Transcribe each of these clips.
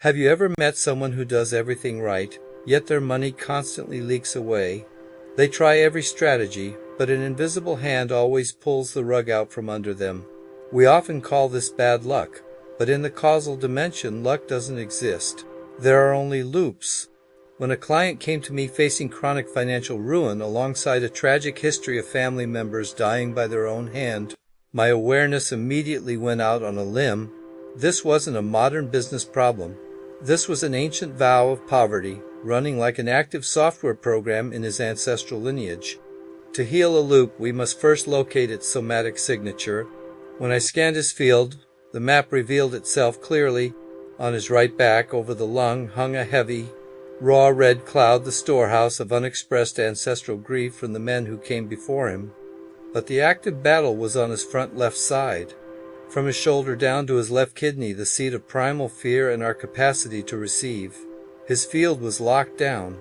Have you ever met someone who does everything right, yet their money constantly leaks away? They try every strategy, but an invisible hand always pulls the rug out from under them. We often call this bad luck, but in the causal dimension, luck doesn't exist. There are only loops. When a client came to me facing chronic financial ruin alongside a tragic history of family members dying by their own hand, my awareness immediately went out on a limb. This wasn't a modern business problem. This was an ancient vow of poverty, running like an active software program in his ancestral lineage. To heal a loop, we must first locate its somatic signature. When I scanned his field, the map revealed itself clearly. On his right back, over the lung, hung a heavy, raw red cloud, the storehouse of unexpressed ancestral grief from the men who came before him. But the active battle was on his front left side. From his shoulder down to his left kidney, the seat of primal fear and our capacity to receive. His field was locked down.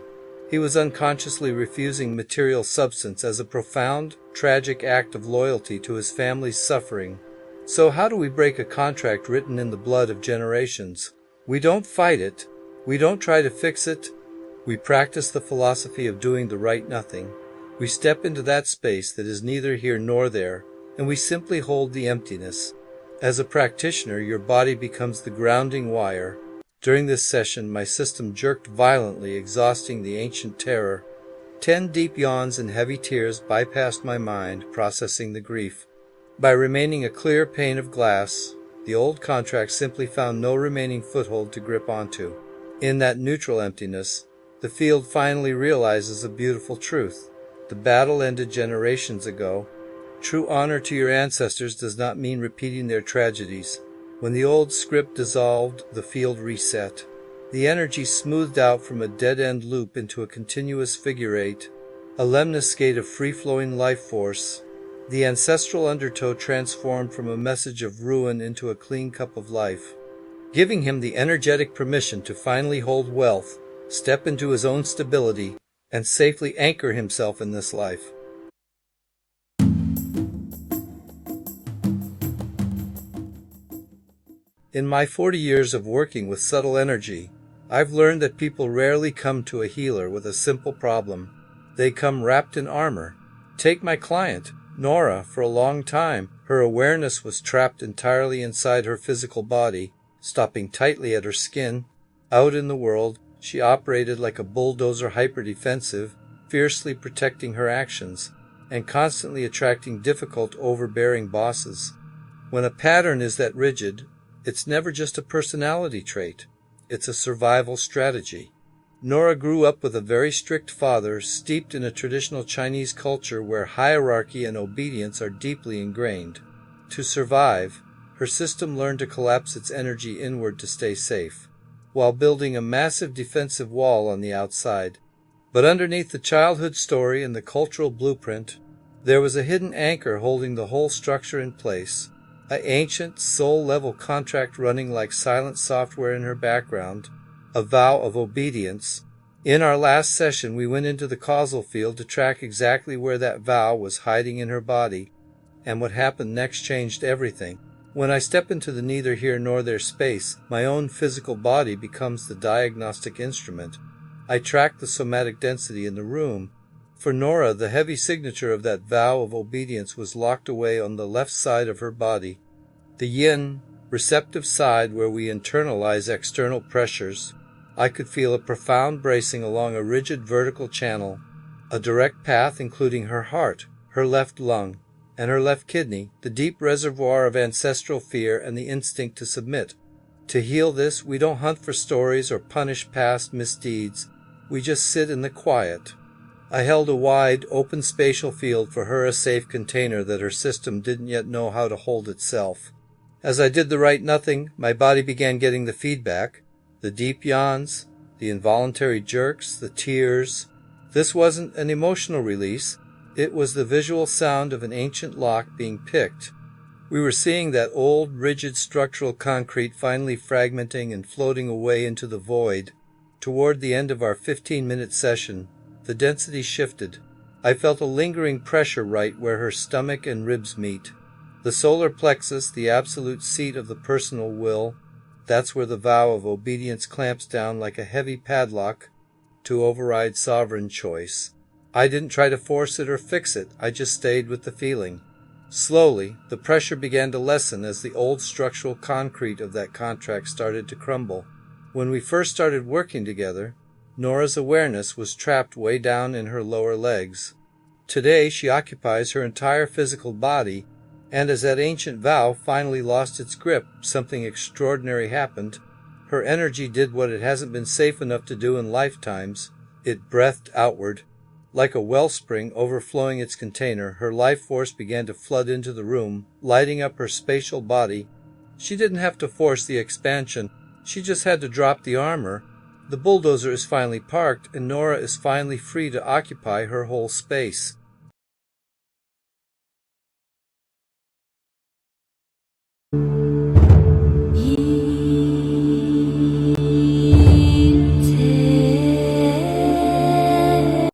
He was unconsciously refusing material substance as a profound, tragic act of loyalty to his family's suffering. So how do we break a contract written in the blood of generations? We don't fight it. We don't try to fix it. We practice the philosophy of doing the right nothing. We step into that space that is neither here nor there, and we simply hold the emptiness. As a practitioner, your body becomes the grounding wire. During this session, my system jerked violently, exhausting the ancient terror. 10 deep yawns and heavy tears bypassed my mind, processing the grief. By remaining a clear pane of glass, the old contract simply found no remaining foothold to grip onto. In that neutral emptiness, the field finally realizes a beautiful truth. The battle ended generations ago. True honor to your ancestors does not mean repeating their tragedies. When the old script dissolved, the field reset. The energy smoothed out from a dead-end loop into a continuous figure eight, a lemniscate of free-flowing life force. The ancestral undertow transformed from a message of ruin into a clean cup of life, giving him the energetic permission to finally hold wealth, step into his own stability, and safely anchor himself in this life. In my 40 years of working with subtle energy, I've learned that people rarely come to a healer with a simple problem. They come wrapped in armor. Take my client, Nora. For a long time, her awareness was trapped entirely inside her physical body, stopping tightly at her skin. Out in the world, she operated like a bulldozer, hyper-defensive, fiercely protecting her actions, and constantly attracting difficult, overbearing bosses. When a pattern is that rigid, it's never just a personality trait. It's a survival strategy. Nora grew up with a very strict father, steeped in a traditional Chinese culture where hierarchy and obedience are deeply ingrained. To survive, her system learned to collapse its energy inward to stay safe, while building a massive defensive wall on the outside. But underneath the childhood story and the cultural blueprint, there was a hidden anchor holding the whole structure in place. An ancient, soul-level contract running like silent software in her background, a vow of obedience. In our last session, we went into the causal field to track exactly where that vow was hiding in her body, and what happened next changed everything. When I step into the neither here nor there space, my own physical body becomes the diagnostic instrument. I track the somatic density in the room. For Nora, the heavy signature of that vow of obedience was locked away on the left side of her body, the yin, receptive side where we internalize external pressures. I could feel a profound bracing along a rigid vertical channel, a direct path including her heart, her left lung, and her left kidney, the deep reservoir of ancestral fear and the instinct to submit. To heal this, we don't hunt for stories or punish past misdeeds. We just sit in the quiet. I held a wide, open spatial field for her, a safe container that her system didn't yet know how to hold itself. As I did the right nothing, my body began getting the feedback, the deep yawns, the involuntary jerks, the tears. This wasn't an emotional release. It was the visual sound of an ancient lock being picked. We were seeing that old, rigid structural concrete finally fragmenting and floating away into the void. Toward the end of our 15-minute session, the density shifted. I felt a lingering pressure right where her stomach and ribs meet. The solar plexus, the absolute seat of the personal will, That's where the vow of obedience clamps down like a heavy padlock to override sovereign choice. I didn't try to force it or fix it, I just stayed with the feeling. Slowly, the pressure began to lessen as the old structural concrete of that contract started to crumble. When we first started working together, Nora's awareness was trapped way down in her lower legs. Today she occupies her entire physical body, and as that ancient vow finally lost its grip, something extraordinary happened. Her energy did what it hasn't been safe enough to do in lifetimes. It breathed outward. Like a wellspring overflowing its container, her life force began to flood into the room, lighting up her spatial body. She didn't have to force the expansion. She just had to drop the armor. The bulldozer is finally parked, and Nora is finally free to occupy her whole space.